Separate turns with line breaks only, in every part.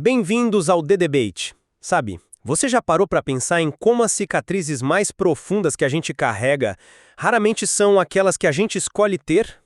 Bem-vindos ao The Debate. Sabe, você já parou para pensar em como as cicatrizes mais profundas que a gente carrega raramente são aquelas que a gente escolhe ter?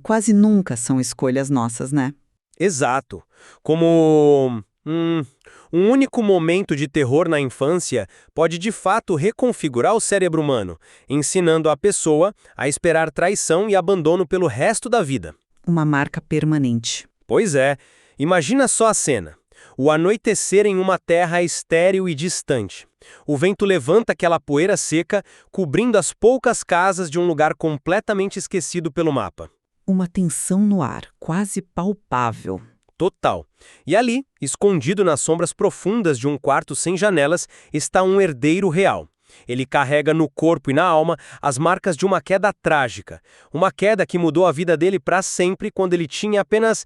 Quase nunca são escolhas nossas, né?
Exato. Como um único momento de terror na infância pode de fato reconfigurar o cérebro humano, ensinando a pessoa a esperar traição e abandono pelo resto da vida.
Uma marca permanente.
Pois é, imagina só a cena. O anoitecer em uma terra estéril e distante. O vento levanta aquela poeira seca, cobrindo as poucas casas de um lugar completamente esquecido pelo mapa.
Uma tensão no ar, quase palpável.
Total. E ali, escondido nas sombras profundas de um quarto sem janelas, está um herdeiro real. Ele carrega no corpo e na alma as marcas de uma queda trágica. Uma queda que mudou a vida dele para sempre quando ele tinha apenas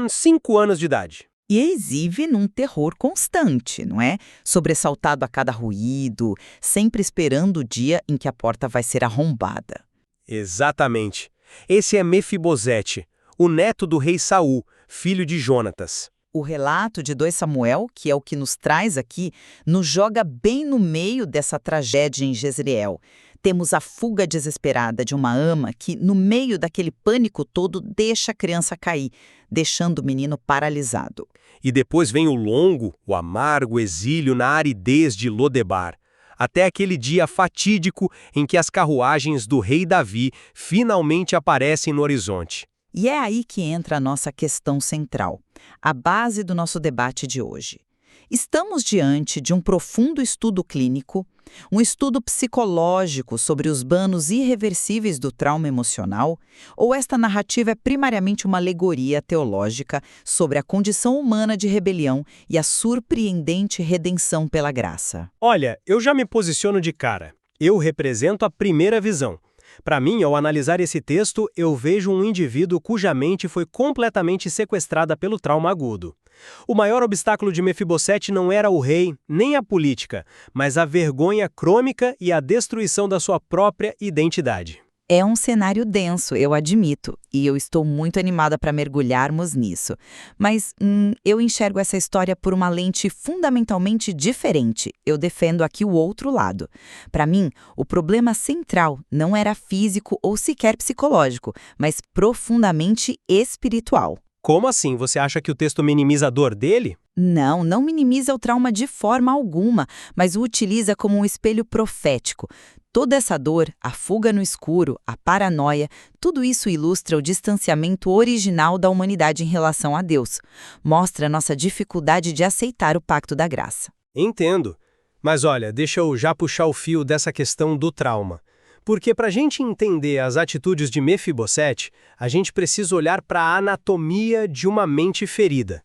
5 anos de idade.
E exibe num terror constante, não é? Sobressaltado a cada ruído, sempre esperando o dia em que a porta vai ser arrombada.
Exatamente. Esse é Mefibosete, o neto do rei Saul, filho de Jonatas.
O relato de 2 Samuel, que é o que nos traz aqui, nos joga bem no meio dessa tragédia em Jezreel. Temos a fuga desesperada de uma ama que, no meio daquele pânico todo, deixa a criança cair, deixando o menino paralisado.
E depois vem o longo, o amargo exílio na aridez de Lodebar, até aquele dia fatídico em que as carruagens do rei Davi finalmente aparecem no horizonte.
E é aí que entra a nossa questão central, a base do nosso debate de hoje. Estamos diante de um profundo estudo clínico, um estudo psicológico sobre os danos irreversíveis do trauma emocional, ou esta narrativa é primariamente uma alegoria teológica sobre a condição humana de rebelião e a surpreendente redenção pela graça?
Olha, eu já me posiciono de cara. Eu represento a primeira visão. Para mim, ao analisar esse texto, eu vejo um indivíduo cuja mente foi completamente sequestrada pelo trauma agudo. O maior obstáculo de Mefibosete não era o rei, nem a política, mas a vergonha crônica e a destruição da sua própria identidade.
É um cenário denso, eu admito, e eu estou muito animada para mergulharmos nisso. Mas eu enxergo essa história por uma lente fundamentalmente diferente. Eu defendo aqui o outro lado. Para mim, o problema central não era físico ou sequer psicológico, mas profundamente espiritual.
Como assim? Você acha que o texto minimiza a dor dele?
Não minimiza o trauma de forma alguma, mas o utiliza como um espelho profético. Toda essa dor, a fuga no escuro, a paranoia, tudo isso ilustra o distanciamento original da humanidade em relação a Deus. Mostra a nossa dificuldade de aceitar o pacto da graça.
Entendo. Mas olha, deixa eu já puxar o fio dessa questão do trauma. Porque para a gente entender as atitudes de Mefibosete, a gente precisa olhar para a anatomia de uma mente ferida.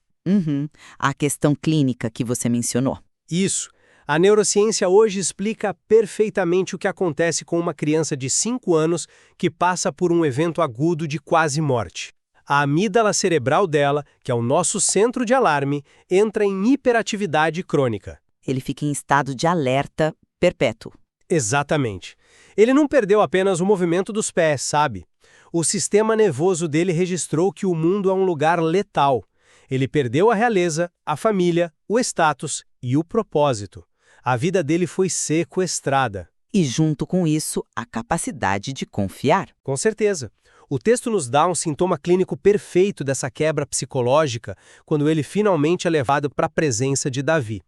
A questão clínica que você mencionou.
Isso. A neurociência hoje explica perfeitamente o que acontece com uma criança de 5 anos que passa por um evento agudo de quase morte. A amígdala cerebral dela, que é o nosso centro de alarme, entra em hiperatividade crônica.
Ele fica em estado de alerta perpétuo.
Exatamente. Ele não perdeu apenas o movimento dos pés, sabe? O sistema nervoso dele registrou que o mundo é um lugar letal. Ele perdeu a realeza, a família, o status e o propósito. A vida dele foi sequestrada.
E junto com isso, a capacidade de confiar.
Com certeza. O texto nos dá um sintoma clínico perfeito dessa quebra psicológica quando ele finalmente é levado para a presença de Davi.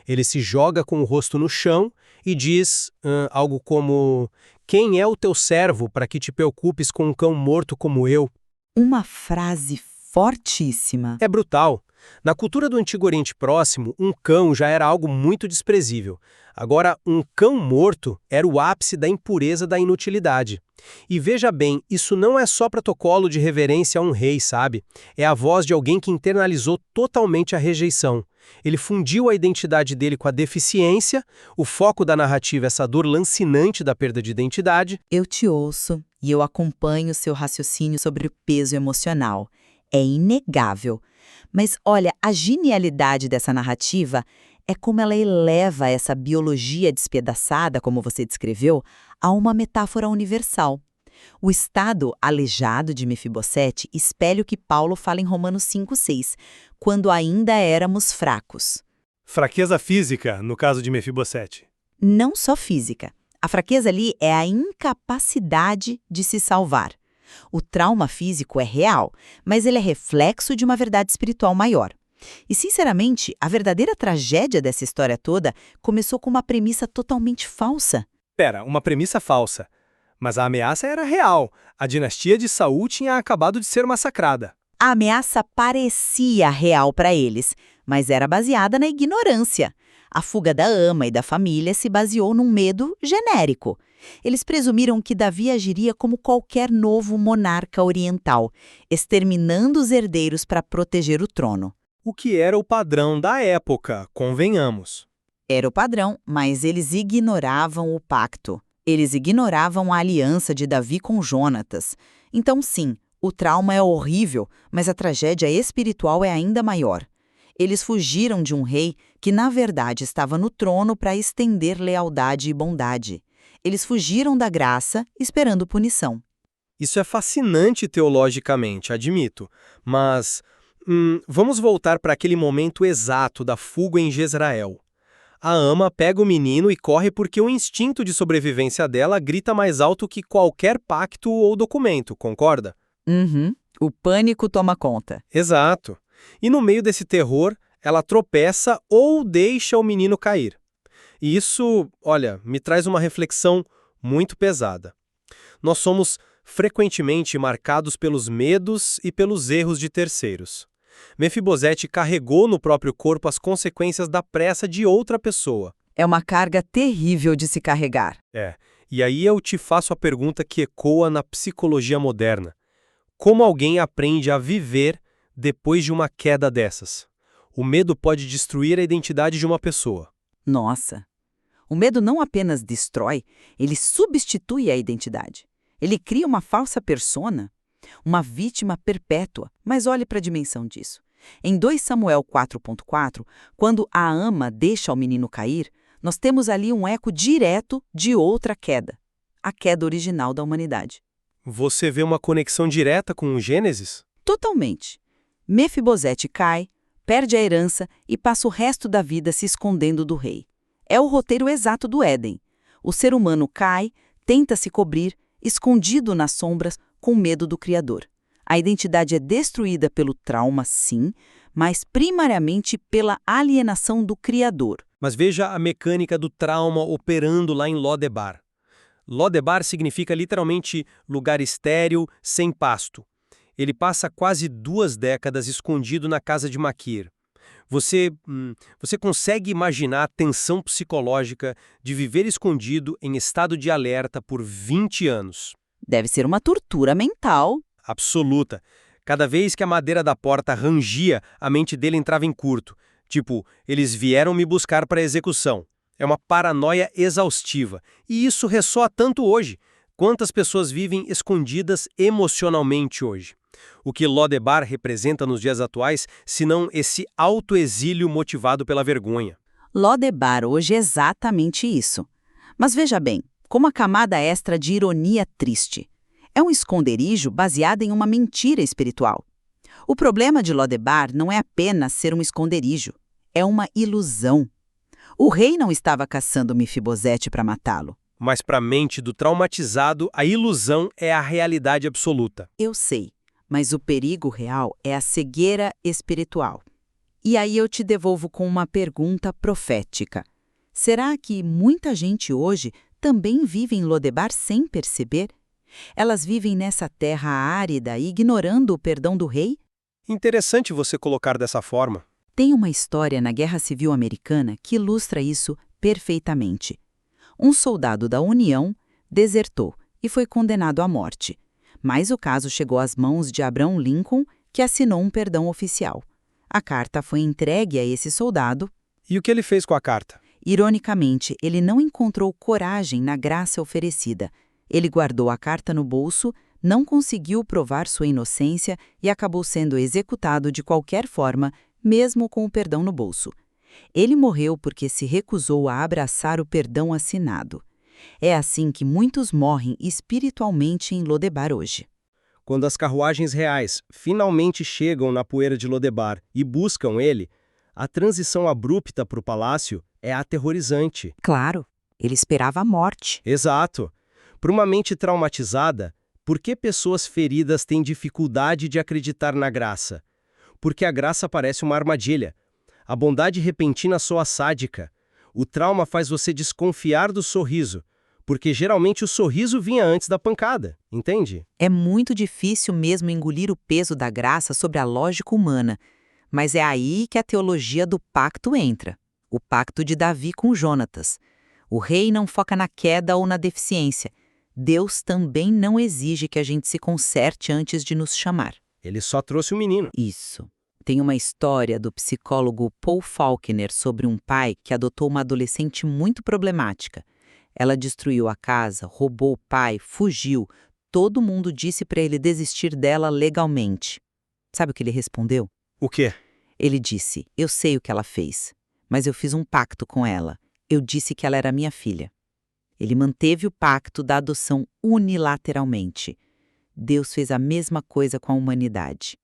Ele se joga com o rosto no chão e diz algo como: "Quem é o teu servo para que te preocupes com um cão morto como eu?"
Uma frase fortíssima.
É brutal. Na cultura do Antigo Oriente Próximo, um cão já era algo muito desprezível. Agora, um cão morto era o ápice da impureza da inutilidade. E veja bem, isso não é só protocolo de reverência a um rei, sabe? É a voz de alguém que internalizou totalmente a rejeição. Ele fundiu a identidade dele com a deficiência, o foco da narrativa é essa dor lancinante da perda de identidade.
Eu te ouço e eu acompanho seu raciocínio sobre o peso emocional. É inegável. Mas olha, a genialidade dessa narrativa é como ela eleva essa biologia despedaçada, como você descreveu, a uma metáfora universal. O estado aleijado de Mefibosete espelha o que Paulo fala em Romanos 5,6, quando ainda éramos fracos.
Fraqueza física, no caso de Mefibosete.
Não só física. A fraqueza ali é a incapacidade de se salvar. O trauma físico é real, mas ele é reflexo de uma verdade espiritual maior. E, sinceramente, a verdadeira tragédia dessa história toda começou com uma premissa totalmente falsa.
Pera, uma premissa falsa. Mas a ameaça era real. A dinastia de Saul tinha acabado de ser massacrada.
A ameaça parecia real para eles, mas era baseada na ignorância. A fuga da ama e da família se baseou num medo genérico. Eles presumiram que Davi agiria como qualquer novo monarca oriental, exterminando os herdeiros para proteger o trono.
O que era o padrão da época, convenhamos.
Era o padrão, mas eles ignoravam o pacto. Eles ignoravam a aliança de Davi com Jonatas. Então, sim, o trauma é horrível, mas a tragédia espiritual é ainda maior. Eles fugiram de um rei que, na verdade, estava no trono para estender lealdade e bondade. Eles fugiram da graça, esperando punição.
Isso é fascinante teologicamente, admito. Mas vamos voltar para aquele momento exato da fuga em Jezrael. A ama pega o menino e corre porque o instinto de sobrevivência dela grita mais alto que qualquer pacto ou documento, concorda?
O pânico toma conta.
Exato. E no meio desse terror, ela tropeça ou deixa o menino cair. E isso, olha, me traz uma reflexão muito pesada. Nós somos frequentemente marcados pelos medos e pelos erros de terceiros. Mefibosete carregou no próprio corpo as consequências da pressa de outra pessoa.
É uma carga terrível de se carregar.
E aí eu te faço a pergunta que ecoa na psicologia moderna. Como alguém aprende a viver depois de uma queda dessas? O medo pode destruir a identidade de uma pessoa.
Nossa! O medo não apenas destrói, ele substitui a identidade. Ele cria uma falsa persona, uma vítima perpétua. Mas olhe para a dimensão disso. Em 2 Samuel 4,4, quando a ama deixa o menino cair, nós temos ali um eco direto de outra queda, a queda original da humanidade.
Você vê uma conexão direta com o Gênesis?
Totalmente. Mefibosete cai, perde a herança e passa o resto da vida se escondendo do rei. É o roteiro exato do Éden. O ser humano cai, tenta se cobrir, escondido nas sombras, com medo do Criador. A identidade é destruída pelo trauma, sim, mas primariamente pela alienação do Criador.
Mas veja a mecânica do trauma operando lá em Lodebar. Lodebar significa literalmente lugar estéril, sem pasto. Ele passa quase 2 décadas escondido na casa de Maquir. Você consegue imaginar a tensão psicológica de viver escondido em estado de alerta por 20 anos?
Deve ser uma tortura mental.
Absoluta. Cada vez que a madeira da porta rangia, a mente dele entrava em curto. Tipo, eles vieram me buscar para execução. É uma paranoia exaustiva. E isso ressoa tanto hoje. Quantas pessoas vivem escondidas emocionalmente hoje? O que Lodebar representa nos dias atuais, senão esse autoexílio motivado pela vergonha?
Lodebar hoje é exatamente isso. Mas veja bem, como a camada extra de ironia triste. É um esconderijo baseado em uma mentira espiritual. O problema de Lodebar não é apenas ser um esconderijo, é uma ilusão. O rei não estava caçando Mefibosete para matá-lo.
Mas para a mente do traumatizado, a ilusão é a realidade absoluta.
Eu sei, mas o perigo real é a cegueira espiritual. E aí eu te devolvo com uma pergunta profética. Será que muita gente hoje também vive em Lodebar sem perceber? Elas vivem nessa terra árida, ignorando o perdão do rei?
Interessante você colocar dessa forma.
Tem uma história na Guerra Civil Americana que ilustra isso perfeitamente. Um soldado da União desertou e foi condenado à morte. Mas o caso chegou às mãos de Abraham Lincoln, que assinou um perdão oficial. A carta foi entregue a esse soldado.
E o que ele fez com a carta?
Ironicamente, ele não encontrou coragem na graça oferecida. Ele guardou a carta no bolso, não conseguiu provar sua inocência e acabou sendo executado de qualquer forma, mesmo com o perdão no bolso. Ele morreu porque se recusou a abraçar o perdão assinado. É assim que muitos morrem espiritualmente em Lodebar hoje.
Quando as carruagens reais finalmente chegam na poeira de Lodebar e buscam ele, a transição abrupta para o palácio é aterrorizante.
Claro, ele esperava a morte.
Exato. Para uma mente traumatizada, por que pessoas feridas têm dificuldade de acreditar na graça? Porque a graça parece uma armadilha. A bondade repentina soa sádica. O trauma faz você desconfiar do sorriso, porque geralmente o sorriso vinha antes da pancada, entende?
É muito difícil mesmo engolir o peso da graça sobre a lógica humana, mas é aí que a teologia do pacto entra. O pacto de Davi com Jonatas. O rei não foca na queda ou na deficiência. Deus também não exige que a gente se conserte antes de nos chamar.
Ele só trouxe o menino.
Isso. Tem uma história do psicólogo Paul Faulkner sobre um pai que adotou uma adolescente muito problemática. Ela destruiu a casa, roubou o pai, fugiu. Todo mundo disse para ele desistir dela legalmente. Sabe o que ele respondeu?
O quê?
Ele disse: "Eu sei o que ela fez, mas eu fiz um pacto com ela. Eu disse que ela era minha filha." Ele manteve o pacto da adoção unilateralmente. Deus fez a mesma coisa com a humanidade.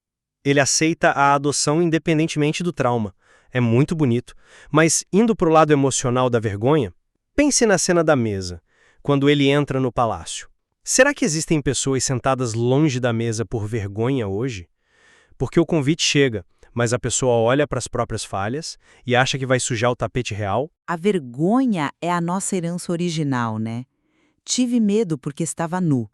Ele aceita a adoção independentemente do trauma. É muito bonito. Mas, indo para o lado emocional da vergonha, pense na cena da mesa, quando ele entra no palácio. Será que existem pessoas sentadas longe da mesa por vergonha hoje? Porque o convite chega, mas a pessoa olha para as próprias falhas e acha que vai sujar o tapete real?
A vergonha é a nossa herança original, né? Tive medo porque estava nu.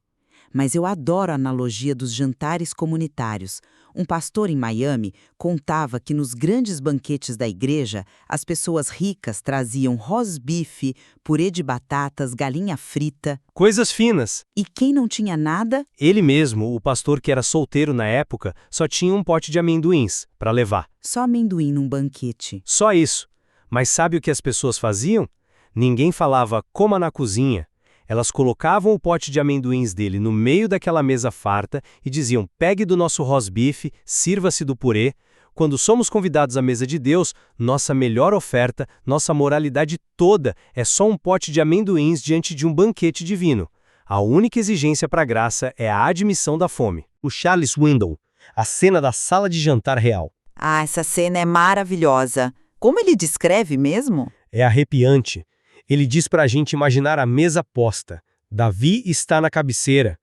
Mas eu adoro a analogia dos jantares comunitários. Um pastor em Miami contava que nos grandes banquetes da igreja, as pessoas ricas traziam rosbife, purê de batatas, galinha frita.
Coisas finas.
E quem não tinha nada?
Ele mesmo, o pastor que era solteiro na época, só tinha um pote de amendoins para levar.
Só amendoim num banquete.
Só isso. Mas sabe o que as pessoas faziam? Ninguém falava coma na cozinha. Elas colocavam o pote de amendoins dele no meio daquela mesa farta e diziam: pegue do nosso rosbife, sirva-se do purê. Quando somos convidados à mesa de Deus, nossa melhor oferta, nossa moralidade toda é só um pote de amendoins diante de um banquete divino. A única exigência para a graça é a admissão da fome. O Charles Swindoll, a cena da sala de jantar real.
Ah, essa cena é maravilhosa. Como ele descreve mesmo?
É arrepiante. Ele diz para a gente imaginar a mesa posta. Davi está na cabeceira.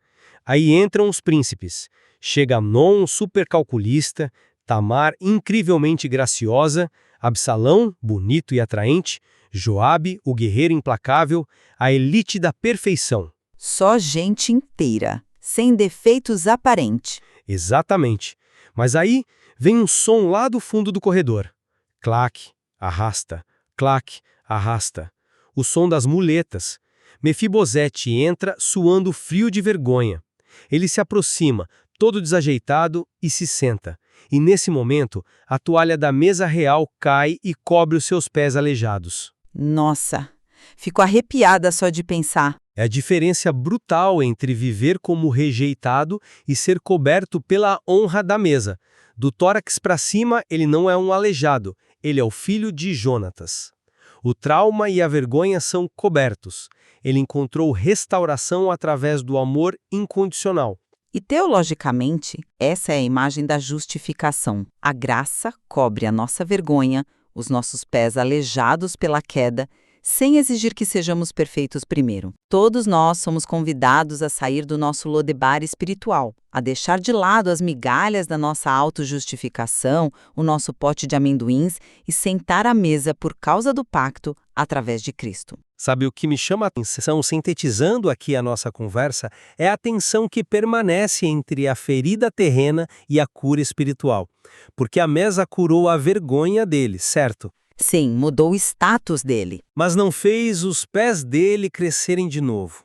Aí entram os príncipes. Chega Amnon, supercalculista, Tamar, incrivelmente graciosa, Absalão, bonito e atraente, Joabe, o guerreiro implacável, a elite da perfeição.
Só gente inteira, sem defeitos aparentes.
Exatamente. Mas aí vem um som lá do fundo do corredor. Clac, arrasta, clac, arrasta. O som das muletas. Mefibosete entra suando frio de vergonha. Ele se aproxima, todo desajeitado, e se senta. E nesse momento, a toalha da mesa real cai e cobre os seus pés aleijados.
Nossa, fico arrepiada só de pensar.
É a diferença brutal entre viver como rejeitado e ser coberto pela honra da mesa. Do tórax para cima, ele não é um aleijado, ele é o filho de Jonatas. O trauma e a vergonha são cobertos. Ele encontrou restauração através do amor incondicional.
E teologicamente, essa é a imagem da justificação. A graça cobre a nossa vergonha, os nossos pés aleijados pela queda, sem exigir que sejamos perfeitos primeiro. Todos nós somos convidados a sair do nosso Lodebar espiritual, a deixar de lado as migalhas da nossa autojustificação, o nosso pote de amendoins e sentar à mesa por causa do pacto através de Cristo.
Sabe o que me chama a atenção, sintetizando aqui a nossa conversa, é a tensão que permanece entre a ferida terrena e a cura espiritual. Porque a mesa curou a vergonha dele, certo?
Sim, mudou o status dele.
Mas não fez os pés dele crescerem de novo.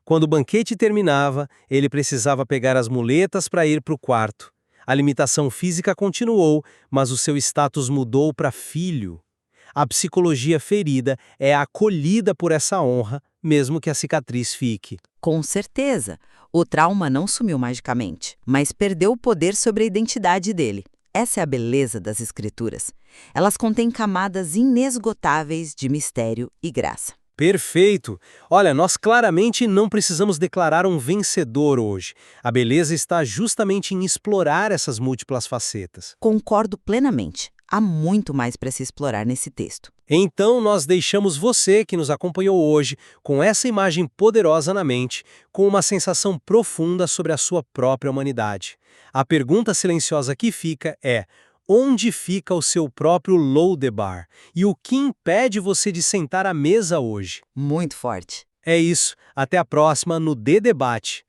Quando o banquete terminava, ele precisava pegar as muletas para ir para o quarto. A limitação física continuou, mas o seu status mudou para filho. A psicologia ferida é acolhida por essa honra, mesmo que a cicatriz fique.
Com certeza, o trauma não sumiu magicamente, mas perdeu o poder sobre a identidade dele. Essa é a beleza das Escrituras. Elas contêm camadas inesgotáveis de mistério e graça.
Perfeito! Olha, nós claramente não precisamos declarar um vencedor hoje. A beleza está justamente em explorar essas múltiplas facetas.
Concordo plenamente. Há muito mais para se explorar nesse texto.
Então, nós deixamos você que nos acompanhou hoje com essa imagem poderosa na mente, com uma sensação profunda sobre a sua própria humanidade. A pergunta silenciosa que fica é: onde fica o seu próprio Lodebar? E o que impede você de sentar à mesa hoje?
Muito forte.
É isso. Até a próxima no D-Debate.